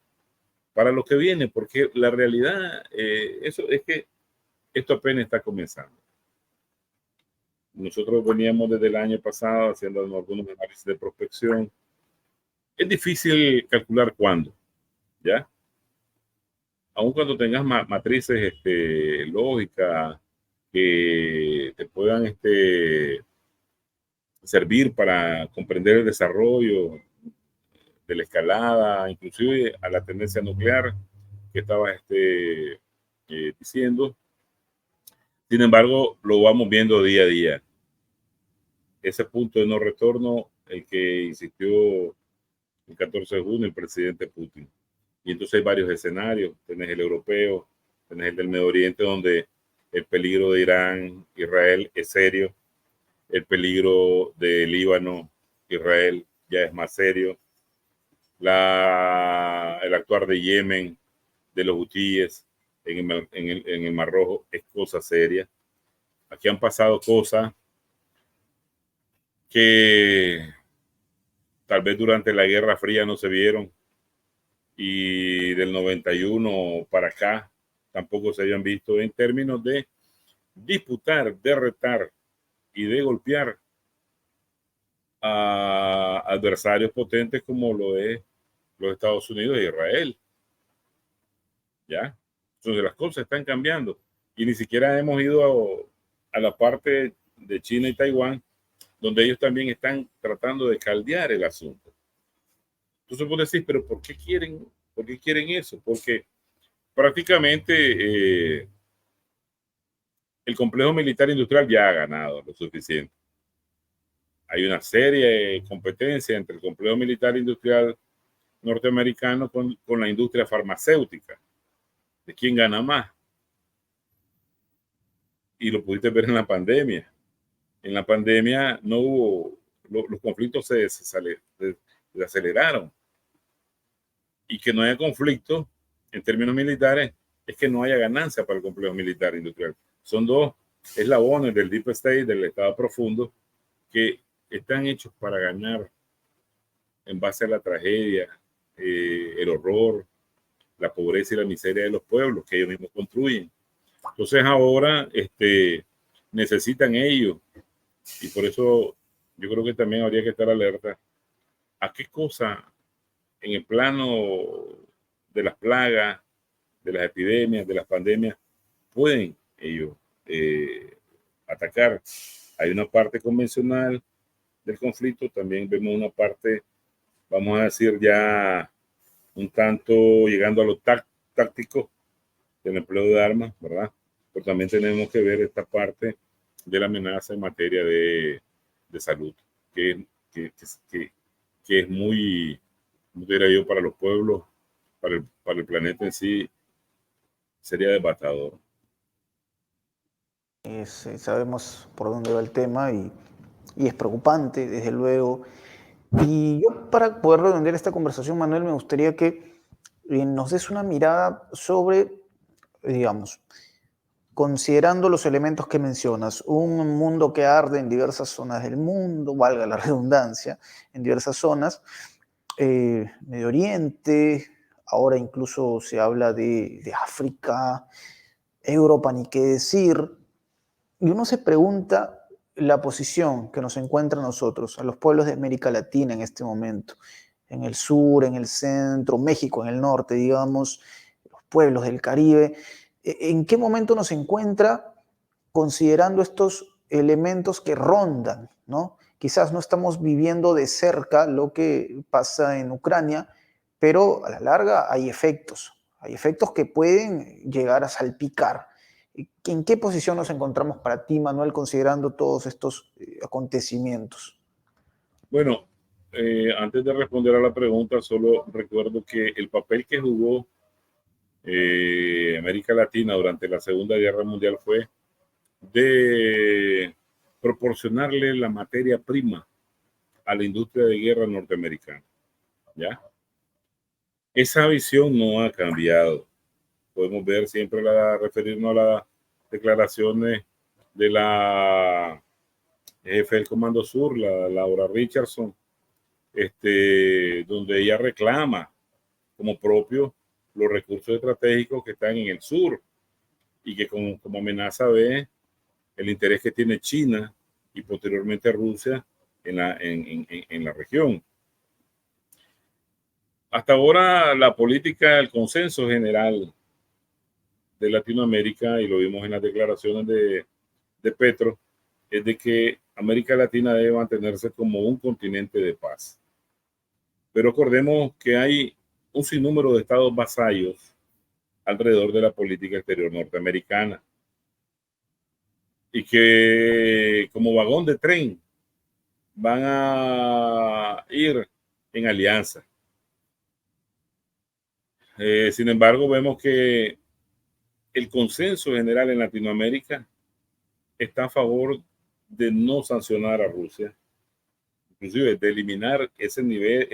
para lo que viene, porque la realidad, eso es que esto apenas está comenzando. Nosotros veníamos desde el año pasado haciendo algunos análisis de prospección. Es difícil calcular cuándo, ¿ya? Aun cuando tengas matrices lógicas que te puedan servir para comprender el desarrollo de la escalada, inclusive a la tendencia nuclear que estaba diciendo. Sin embargo, lo vamos viendo día a día. Ese punto de no retorno, el que insistió el 14 de junio el presidente Putin. Y entonces hay varios escenarios. Tenés el europeo, tenés el del Medio Oriente, donde el peligro de Irán, Israel es serio. El peligro de Líbano, Israel ya es más serio. El actuar de Yemen, de los hutíes en el Mar Rojo es cosa seria. Aquí han pasado cosas que tal vez durante la Guerra Fría no se vieron y del 91 para acá tampoco se habían visto en términos de disputar, de retar y de golpear a adversarios potentes como lo es los Estados Unidos e Israel. ¿Ya? Entonces las cosas están cambiando y ni siquiera hemos ido a la parte de China y Taiwán, donde ellos también están tratando de caldear el asunto. Entonces vos decís, pero ¿por qué quieren eso? Porque prácticamente el complejo militar industrial ya ha ganado lo suficiente. Hay una serie de competencia entre el complejo militar industrial norteamericano con la industria farmacéutica. ¿De quién gana más? Y lo pudiste ver en la pandemia. En la pandemia no hubo, los conflictos se desaceleraron. Y que no haya conflicto en términos militares es que no haya ganancia para el complejo militar industrial. Son dos eslabones del Deep State, del Estado profundo, que están hechos para ganar en base a la tragedia, el horror, la pobreza y la miseria de los pueblos que ellos mismos construyen. Entonces ahora necesitan ellos, y por eso yo creo que también habría que estar alerta a qué cosa en el plano de las plagas, de las epidemias, de las pandemias, pueden ellos atacar. Hay una parte convencional del conflicto, también vemos una parte, vamos a decir, ya un tanto llegando a lo táctico del empleo de armas, ¿verdad? Pero también tenemos que ver esta parte de la amenaza en materia de salud, que es muy, diría yo, para los pueblos, para el planeta en sí, sería devastador. Sabemos por dónde va el tema y es preocupante, desde luego. Y yo, para poder redondear esta conversación, Manuel, me gustaría que nos des una mirada sobre, digamos, considerando los elementos que mencionas, un mundo que arde en diversas zonas del mundo, valga la redundancia, en diversas zonas, Medio Oriente, ahora incluso se habla de África, Europa, ni qué decir, y uno se pregunta la posición que nos encuentra a nosotros, a los pueblos de América Latina en este momento, en el sur, en el centro, México en el norte, digamos, los pueblos del Caribe. ¿En qué momento nos encuentra considerando estos elementos que rondan, ¿no? Quizás no estamos viviendo de cerca lo que pasa en Ucrania, pero a la larga hay efectos que pueden llegar a salpicar. ¿En qué posición nos encontramos para ti, Manuel, considerando todos estos acontecimientos? Bueno, antes de responder a la pregunta, solo recuerdo que el papel que jugó América Latina durante la Segunda Guerra Mundial fue de proporcionarle la materia prima a la industria de guerra norteamericana. ¿Ya? Esa visión no ha cambiado. Podemos ver siempre referirnos a las declaraciones de la jefe del Comando Sur, la Laura Richardson, donde ella reclama como propio los recursos estratégicos que están en el sur y que como amenaza ve el interés que tiene China y posteriormente Rusia en la región. Hasta ahora la política, el consenso general de Latinoamérica, y lo vimos en las declaraciones de Petro, es de que América Latina debe mantenerse como un continente de paz. Pero recordemos que hay un sinnúmero de estados vasallos alrededor de la política exterior norteamericana y que como vagón de tren van a ir en alianza. Sin embargo, vemos que el consenso general en Latinoamérica está a favor de no sancionar a Rusia, inclusive de eliminar ese nivel,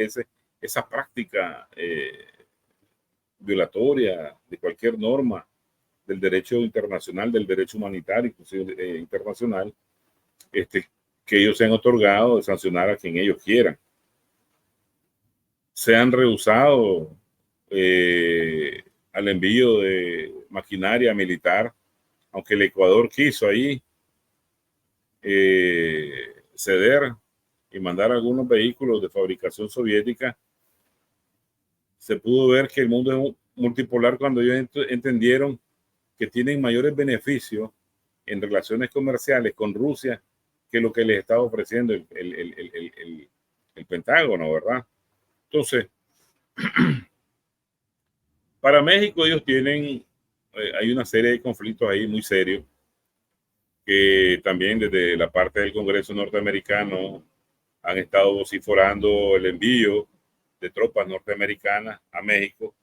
esa práctica violatoria de cualquier norma del derecho internacional, del derecho humanitario, inclusive internacional, que ellos se han otorgado de sancionar a quien ellos quieran. Se han rehusado al envío de maquinaria militar, aunque el Ecuador quiso ahí ceder y mandar algunos vehículos de fabricación soviética. Se pudo ver que el mundo es multipolar cuando ellos entendieron que tienen mayores beneficios en relaciones comerciales con Rusia que lo que les estaba ofreciendo el Pentágono, ¿verdad? Entonces, para México ellos tienen, hay una serie de conflictos ahí muy serios que también desde la parte del Congreso norteamericano han estado vociferando el envío de tropas norteamericanas a México,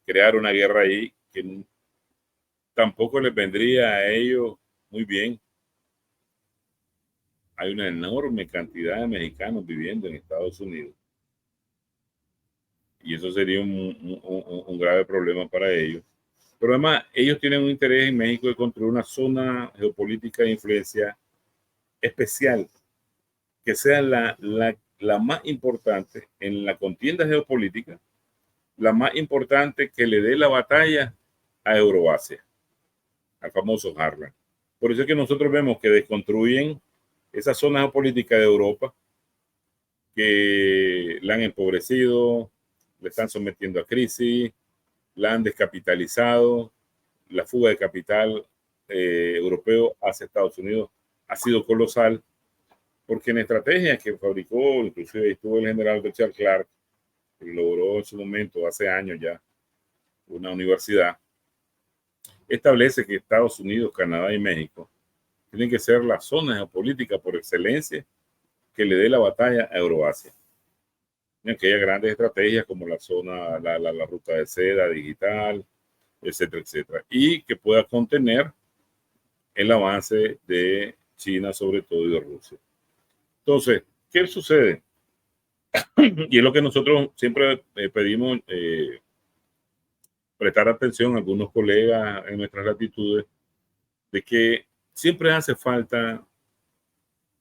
crear una guerra ahí que tampoco les vendría a ellos muy bien. Hay una enorme cantidad de mexicanos viviendo en Estados Unidos y eso sería un grave problema para ellos. Pero además, ellos tienen un interés en México de construir una zona geopolítica de influencia especial, que sea la más importante en la contienda geopolítica, la más importante que le dé la batalla a Euroasia, al famoso Harlan. Por eso es que nosotros vemos que desconstruyen esa zona geopolítica de Europa, que la han empobrecido, le están sometiendo a crisis, la han descapitalizado, la fuga de capital europeo hacia Estados Unidos ha sido colosal, porque en estrategias que fabricó, inclusive estuvo el general Richard Clark, que logró en su momento, hace años ya, una universidad, establece que Estados Unidos, Canadá y México tienen que ser la zona geopolítica por excelencia que le dé la batalla a Euroasia. En aquellas grandes estrategias como la zona, la ruta de seda digital, etcétera, etcétera, y que pueda contener el avance de China, sobre todo, y de Rusia. Entonces, ¿qué sucede? Y es lo que nosotros siempre pedimos prestar atención a algunos colegas en nuestras latitudes, de que siempre hace falta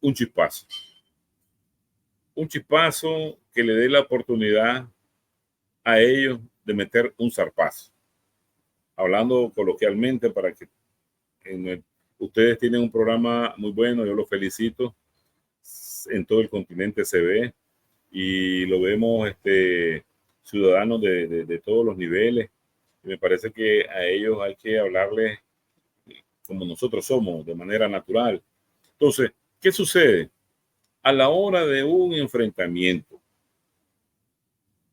un chispazo. Un chispazo que le dé la oportunidad a ellos de meter un zarpazo. Hablando coloquialmente, para que ustedes tienen un programa muy bueno, yo los felicito. En todo el continente se ve y lo vemos ciudadanos de todos los niveles. Y me parece que a ellos hay que hablarles como nosotros somos, de manera natural. Entonces, ¿qué sucede? A la hora de un enfrentamiento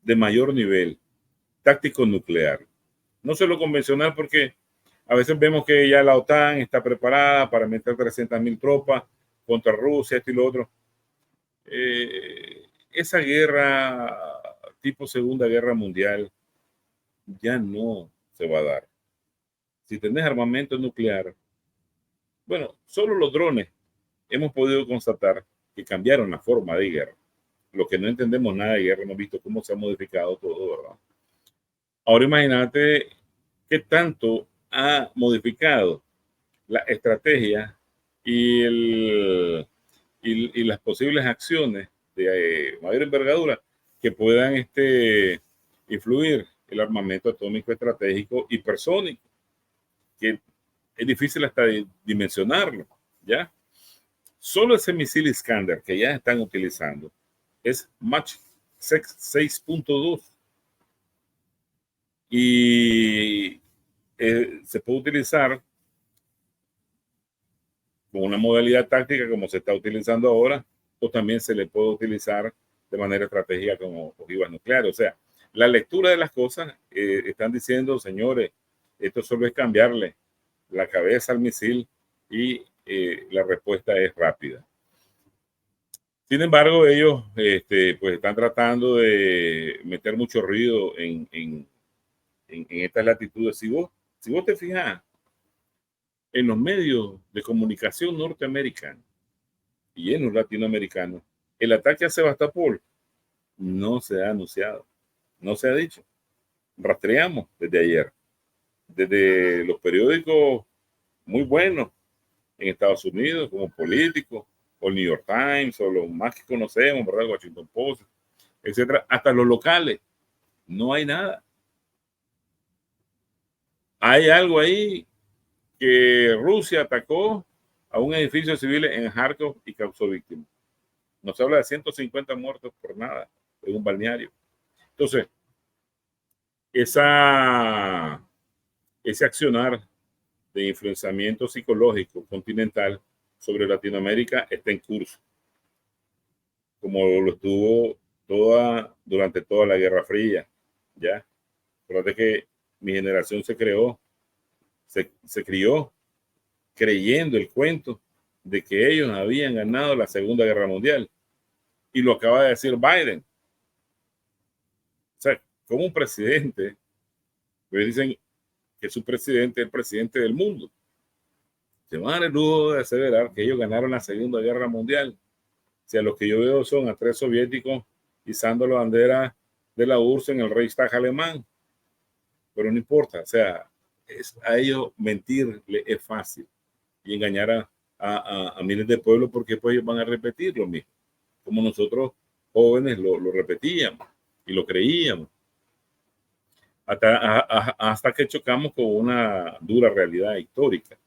de mayor nivel, táctico nuclear, no solo convencional, porque a veces vemos que ya la OTAN está preparada para meter 300.000 tropas contra Rusia, esto y lo otro. Esa guerra tipo Segunda Guerra Mundial ya no se va a dar. Si tenés armamento nuclear, bueno, solo los drones hemos podido constatar que cambiaron la forma de guerra. Lo que no entendemos nada de guerra, hemos visto cómo se ha modificado todo, ¿verdad? Ahora imagínate qué tanto ha modificado la estrategia y las posibles acciones de mayor envergadura que puedan influir el armamento atómico estratégico hipersónico, que es difícil hasta dimensionarlo, ¿ya? Solo ese misil Iskander que ya están utilizando es Mach 6.2 y se puede utilizar con una modalidad táctica como se está utilizando ahora, o también se le puede utilizar de manera estratégica como ojivas nucleares. O sea, la lectura de las cosas están diciendo, señores, esto solo es cambiarle la cabeza al misil y la respuesta es rápida. Sin embargo, ellos pues están tratando de meter mucho ruido en estas latitudes. Si vos te fijas en los medios de comunicación norteamericanos y en los latinoamericanos, el ataque a Sebastopol no se ha anunciado, no se ha dicho. Rastreamos desde ayer, desde los periódicos muy buenos en Estados Unidos, como Político, o el New York Times, o los más que conocemos, ¿verdad? Washington Post, etcétera, hasta los locales. No hay nada. Hay algo ahí que Rusia atacó a un edificio civil en Kharkov y causó víctimas. No se habla de 150 muertos por nada en un balneario. Entonces, ese accionar de influenciamiento psicológico continental sobre Latinoamérica está en curso, como lo estuvo durante toda la Guerra Fría. ¿Ya? Fíjate que mi generación se crió creyendo el cuento de que ellos habían ganado la Segunda Guerra Mundial. Y lo acaba de decir Biden. O sea, como un presidente, pues dicen que su presidente es el presidente del mundo. Se van a dar el lujo de aseverar que ellos ganaron la Segunda Guerra Mundial. O sea, lo que yo veo son a 3 soviéticos izando la bandera de la URSS en el Reichstag alemán. Pero no importa, o sea, a ellos mentirle es fácil y engañar a miles de pueblos porque pues ellos van a repetir lo mismo, como nosotros jóvenes lo repetíamos y lo creíamos, hasta que chocamos con una dura realidad histórica.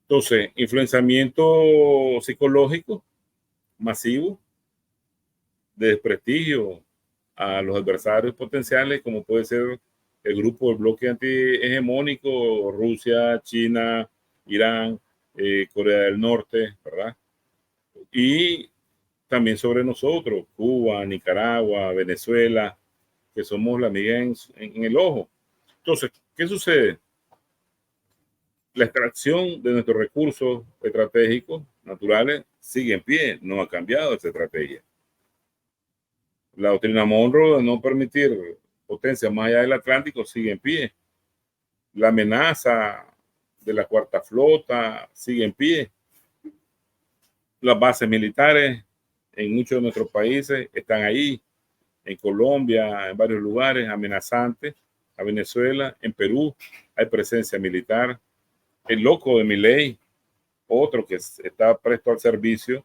Entonces, influenciamiento psicológico masivo, de desprestigio a los adversarios potenciales, como puede ser el grupo del bloque antihegemónico, Rusia, China, Irán, Corea del Norte, ¿verdad? Y también sobre nosotros, Cuba, Nicaragua, Venezuela, que somos la miga en el ojo. Entonces, ¿qué sucede? La extracción de nuestros recursos estratégicos naturales sigue en pie, no ha cambiado esa estrategia. La doctrina Monroe de no permitir potencia más allá del Atlántico sigue en pie. La amenaza de la cuarta flota sigue en pie. Las bases militares en muchos de nuestros países están ahí, en Colombia, en varios lugares amenazantes, a Venezuela, en Perú hay presencia militar. El loco de Milei, otro que está presto al servicio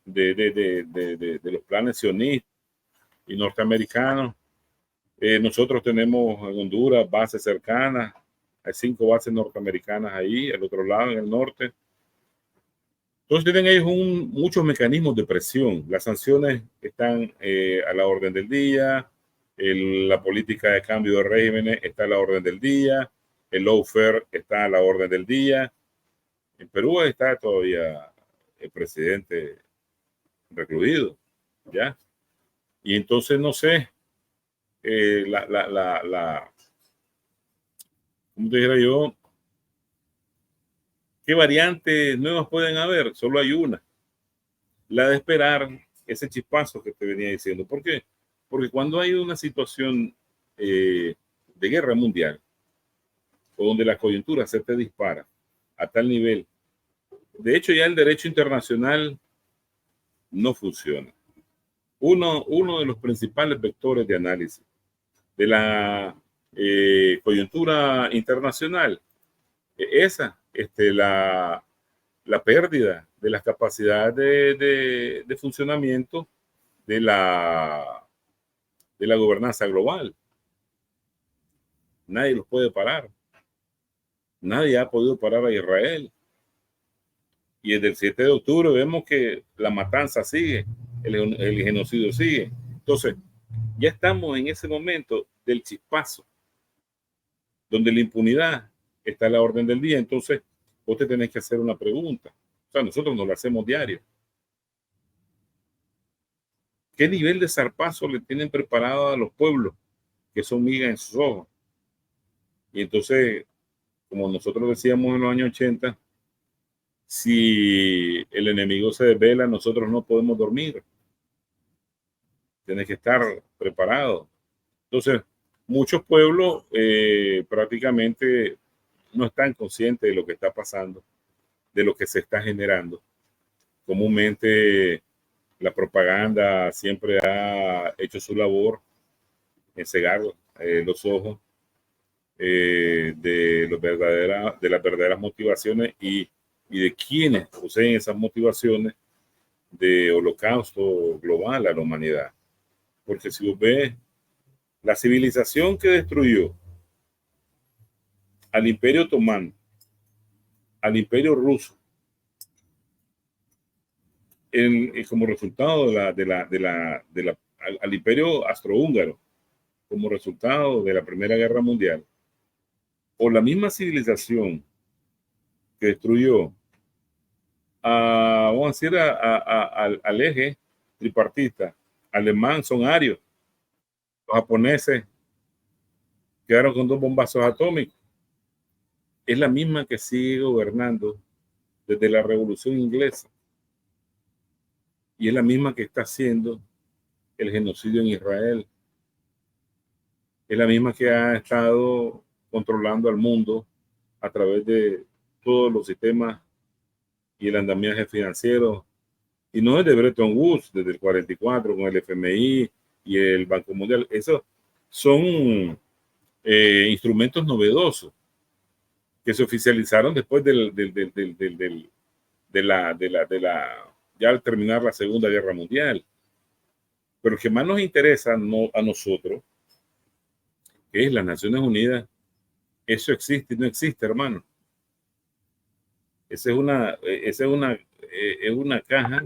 de los planes sionistas y norteamericanos. Nosotros tenemos en Honduras bases cercanas, hay 5 bases norteamericanas ahí, al otro lado, en el norte. Entonces tienen ellos muchos mecanismos de presión. Las sanciones están a la orden del día, la política de cambio de regímenes está a la orden del día, el lawfare está a la orden del día. En Perú está todavía el presidente recluido, ¿ya? Y entonces no sé, como te dijera yo, ¿qué variantes nuevas pueden haber? Solo hay una, la de esperar ese chispazo que te venía diciendo. ¿Por qué? Porque cuando hay una situación de guerra mundial, o donde la coyuntura se te dispara a tal nivel, de hecho ya el derecho internacional no funciona. Uno de los principales vectores de análisis de la coyuntura internacional, la pérdida de las capacidades de funcionamiento de la gobernanza global. Nadie los puede parar. Nadie ha podido parar a Israel. Y desde el 7 de octubre vemos que la matanza sigue, el genocidio sigue. Entonces, ya estamos en ese momento del chispazo, donde la impunidad está a la orden del día. Entonces, vos te tenés que hacer una pregunta. O sea, nosotros no lo hacemos diario. ¿Qué nivel de zarpazo le tienen preparado a los pueblos que son migas en sus ojos? Y entonces, como nosotros decíamos en los años 80, si el enemigo se desvela, nosotros no podemos dormir. Tienes que estar preparado. Entonces, muchos pueblos prácticamente no están conscientes de lo que está pasando, de lo que se está generando. Comúnmente la propaganda siempre ha hecho su labor en cegar los ojos de las verdaderas motivaciones y de quienes poseen esas motivaciones de holocausto global a la humanidad. Porque si vos ves la civilización que destruyó al Imperio Otomano, al Imperio Ruso, como resultado al Imperio Austrohúngaro, como resultado de la Primera Guerra Mundial, o la misma civilización que destruyó vamos a decir, al eje tripartita alemán, son arios. Los japoneses quedaron con 2 bombazos atómicos. Es la misma que sigue gobernando desde la Revolución Inglesa. Y es la misma que está haciendo el genocidio en Israel. Es la misma que ha estado controlando al mundo a través de todos los sistemas y el andamiaje financiero. Y no desde Bretton Woods, desde el 44 con el FMI y el Banco Mundial. Esos son instrumentos novedosos que se oficializaron después ya al terminar la Segunda Guerra Mundial. Pero el que más nos interesa a nosotros, que es las Naciones Unidas, eso existe y no existe, hermano. Esa es una caja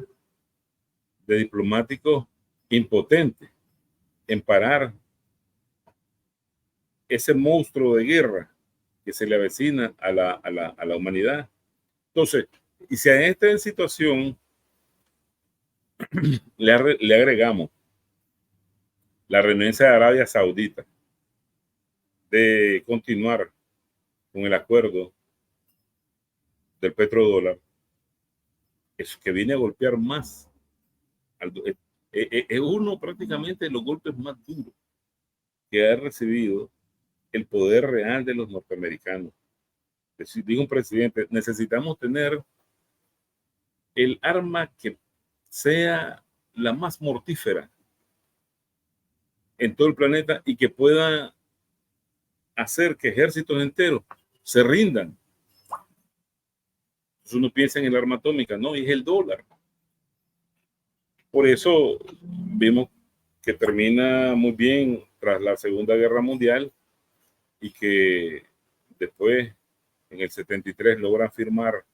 de diplomáticos impotentes en parar ese monstruo de guerra que se le avecina a la humanidad. Entonces, y si a esta situación le agregamos la renuencia de Arabia Saudita de continuar con el acuerdo del petrodólar, es que viene a golpear más. Es uno prácticamente de los golpes más duros que ha recibido el poder real de los norteamericanos. Digo un presidente, necesitamos tener el arma que sea la más mortífera en todo el planeta y que pueda hacer que ejércitos enteros se rindan. Entonces uno piensa en el arma atómica, no, y es el dólar. Por eso vimos que termina muy bien tras la Segunda Guerra Mundial y que después, en el 73, logran firmar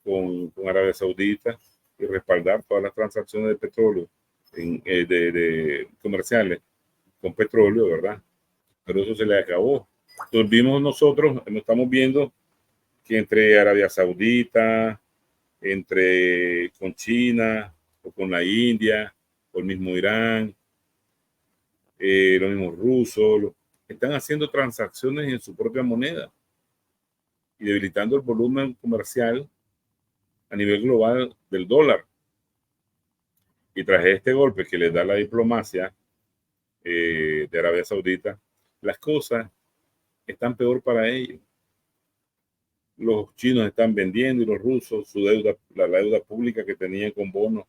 con Arabia Saudita y respaldar todas las transacciones de petróleo de comerciales con petróleo, ¿verdad? Pero eso se le acabó. Entonces vimos nosotros, nos estamos viendo que entre Arabia Saudita, con China, o con la India, o el mismo Irán, los mismos rusos, están haciendo transacciones en su propia moneda y debilitando el volumen comercial a nivel global del dólar. Y tras este golpe que les da la diplomacia de Arabia Saudita, las cosas están peor para ellos. Los chinos están vendiendo y los rusos su deuda, la deuda pública que tenían con bonos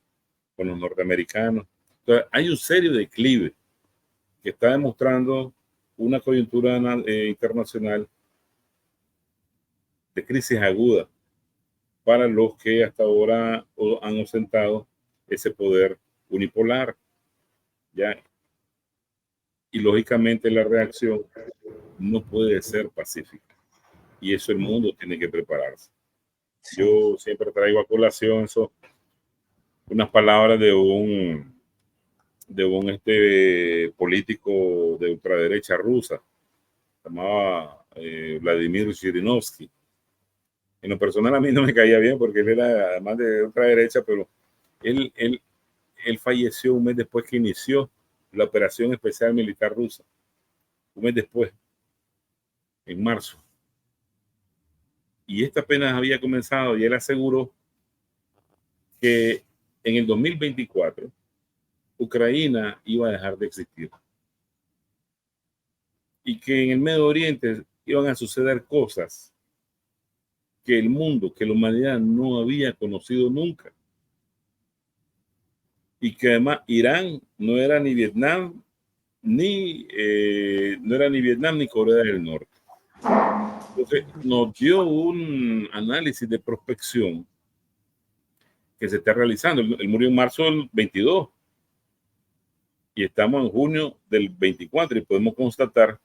con los norteamericanos. Entonces, hay un serio declive que está demostrando una coyuntura internacional de crisis aguda para los que hasta ahora han ostentado ese poder unipolar, ¿ya? Y lógicamente la reacción no puede ser pacífica. Y eso el mundo tiene que prepararse. Sí. Yo siempre traigo a colación unas palabras de un político de ultraderecha rusa, se llamaba Vladimir Zhirinovsky, En lo personal a mí no me caía bien porque él era además de ultraderecha, pero él, él, él falleció un mes después que inició la operación especial militar rusa. Un mes después, en marzo. Y esta apenas había comenzado y él aseguró que en el 2024 Ucrania iba a dejar de existir y que en el Medio Oriente iban a suceder cosas que el mundo, que la humanidad no había conocido nunca. Y que además Irán no era ni Vietnam, no era ni Vietnam ni Corea del Norte. Entonces nos dio un análisis de prospección que se está realizando. Él murió en marzo del 22 y estamos en junio del 24 y podemos constatar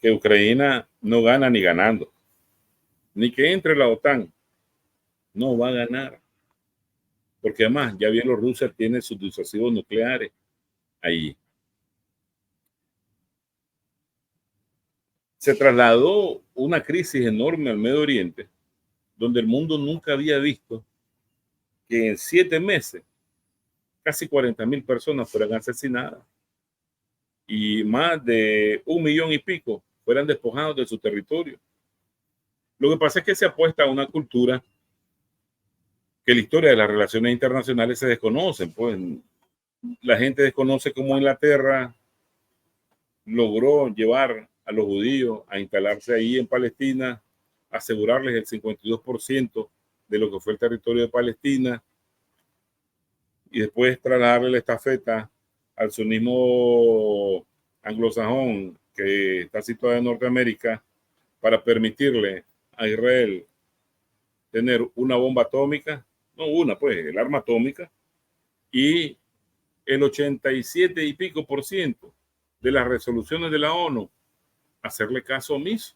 que Ucrania no gana ni ganando, ni que entre la OTAN, no va a ganar, porque además ya Bielorrusia tiene sus disuasivos nucleares ahí. Se trasladó una crisis enorme al Medio Oriente, donde el mundo nunca había visto que en 7 meses casi 40.000 personas fueran asesinadas y más de 1 millón y pico fueran despojados de su territorio. Lo que pasa es que se apuesta a una cultura que la historia de las relaciones internacionales se desconocen. Pues la gente desconoce cómo Inglaterra logró llevar a los judíos a instalarse ahí en Palestina, asegurarles el 52% de lo que fue el territorio de Palestina y después trasladarle la estafeta al sionismo anglosajón que está situado en Norteamérica para permitirle a Israel tener una bomba atómica, no una, pues el arma atómica, y el 87 y pico por ciento de las resoluciones de la ONU hacerle caso omiso.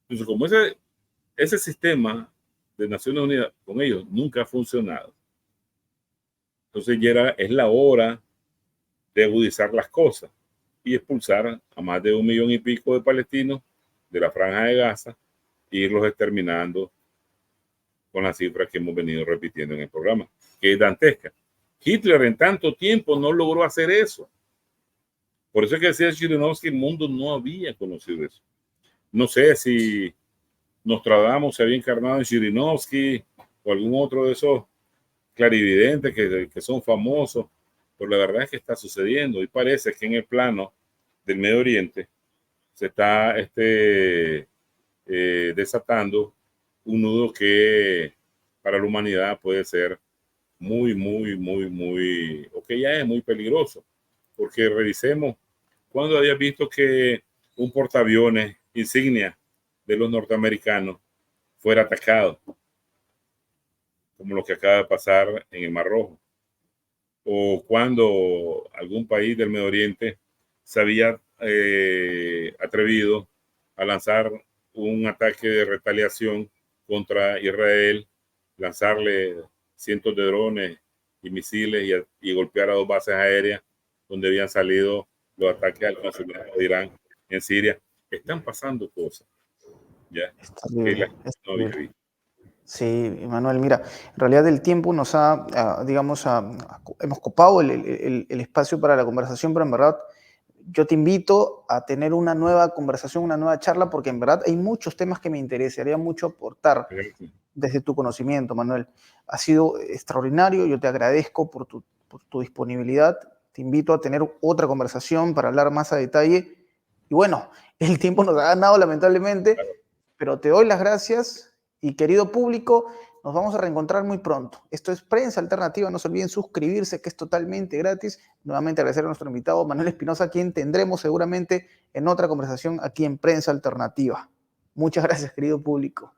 Entonces, como ese sistema de Naciones Unidas con ellos nunca ha funcionado, entonces ya es la hora de agudizar las cosas y expulsar a más de 1 millón y pico de palestinos de la franja de Gaza e irlos exterminando con las cifras que hemos venido repitiendo en el programa, que es dantesca. Hitler en tanto tiempo no logró hacer eso. Por eso es que decía Zhirinovsky, el mundo no había conocido eso. No sé si Nostradamus se había encarnado en Zhirinovsky o algún otro de esos clarividentes que son famosos, pero la verdad es que está sucediendo y parece que en el plano del Medio Oriente se está desatando un nudo que para la humanidad puede ser muy, o que ya es muy peligroso. Porque revisemos cuando había visto que un portaaviones insignia de los norteamericanos fuera atacado, como lo que acaba de pasar en el Mar Rojo, o cuando algún país del Medio Oriente se había atrevido a lanzar un ataque de retaliación contra Israel, lanzarle cientos de drones y misiles y golpear a 2 bases aéreas donde habían salido los ataques al consulado de Irán en Siria. Están pasando cosas, ¿ya? No había visto. Sí, Manuel, mira, en realidad el tiempo nos ha, hemos copado el espacio para la conversación, pero en verdad yo te invito a tener una nueva conversación, una nueva charla, porque en verdad hay muchos temas que me interesaría mucho aportar desde tu conocimiento, Manuel. Ha sido extraordinario, yo te agradezco por tu disponibilidad, te invito a tener otra conversación para hablar más a detalle, y bueno, el tiempo nos ha ganado lamentablemente, pero te doy las gracias. Y querido público, nos vamos a reencontrar muy pronto. Esto es Prensa Alternativa. No se olviden suscribirse, que es totalmente gratis. Nuevamente agradecer a nuestro invitado Manuel Espinosa, quien tendremos seguramente en otra conversación aquí en Prensa Alternativa. Muchas gracias, querido público.